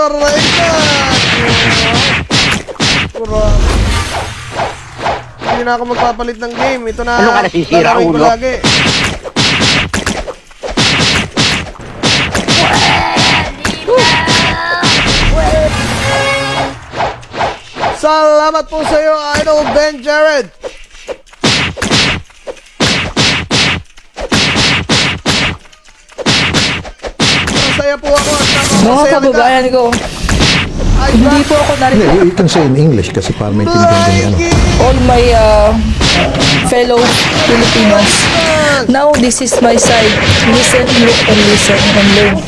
Aray ka! Hindi na ako magpapalit ng game. Ito na. Ano ka nasisira, lalaroin ko ulo? lagi. Salamat po sa iyo, Idol Ben Jared. Masaya po ako at Mga napakasaya kababayan ko, hindi po ako narito. You can say in English kasi para maintindihan din ano. All my fellow Filipinos. Now, this is my side. Listen, look, and listen, and learn.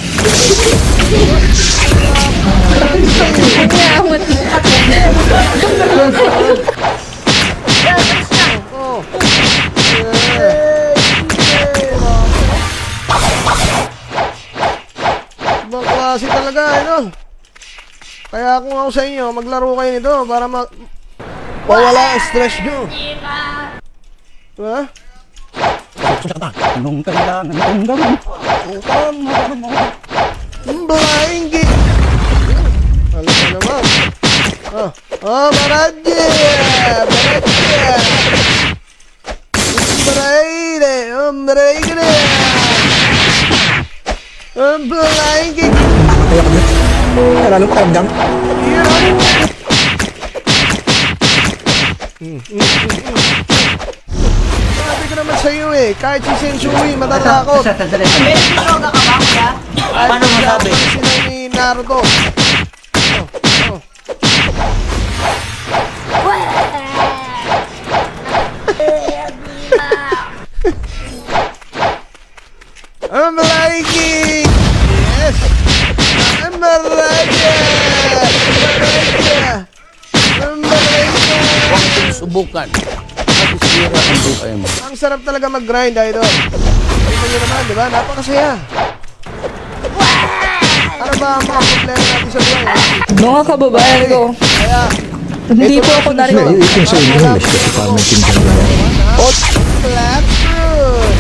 Ibang klase talaga, ano? Kaya kung ako sa inyo, maglaro kayo nito para mawala ang stress nyo. Diba? Anong kailangan kong gawin? Upang magkaroon mo. Blind alam mo naman. Maradje! Maradje! Hombre, blind kick! Lalo pa ramdam. Sabi ko naman sa iyo eh, kahit si Sensui matatakot. Paano masabi? Sila ni Naruto. I'm liking! Yes! I'm liking! Subukan. Masisira ang buhay mo. Ang sarap talaga mag-grind, idol. Ito nyo naman, di ba? Napakasaya. Ano ba ang mga problema natin sa buhay? Mga kababayan ko, Kaya, hindi po ako narito. You can say in English kasi para maintindihan din ano. clap good!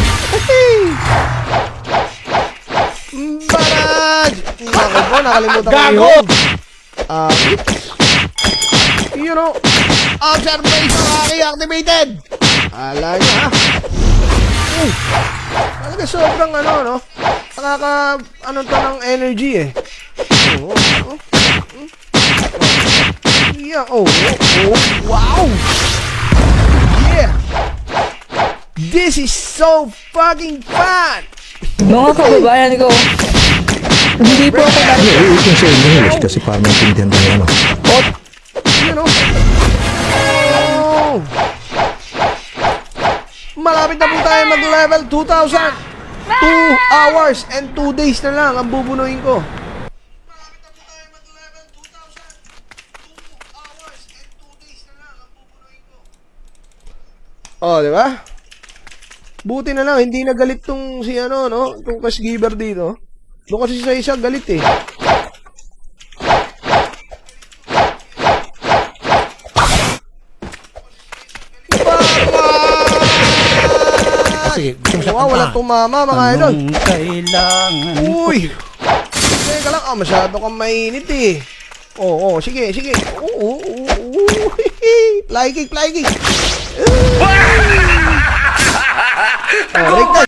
Baraj! Naku po, nakalimutan ko yun. You know, observation aking activated! Ala niya, ha? Talaga sobrang ano, no? Ano to ng energy, eh. Yeah, wow! Yeah! This is so fucking fun! Mga kababayan ko, hindi po ako narito. You can say in English kasi para maintindihan din ano. You know? Malapit na po tayo mag-level 2,000. 2 hours and 2 days na lang ang bubunuin ko. Malapit na po tayo mag-level 2,000. 2 hours and 2 days na lang ang bubunuin ko. Oh, di ba? Buti na lang, hindi na galit tong si ano, no? Tong cash giver dito. Doon kasi sa isa galit eh. Sige, gusto mo siya Wow, walang tumama mga idol. Anong kailangan? Uy! Teka lang, masyado kang mainit eh. Sige. Fly kick. Ligtas.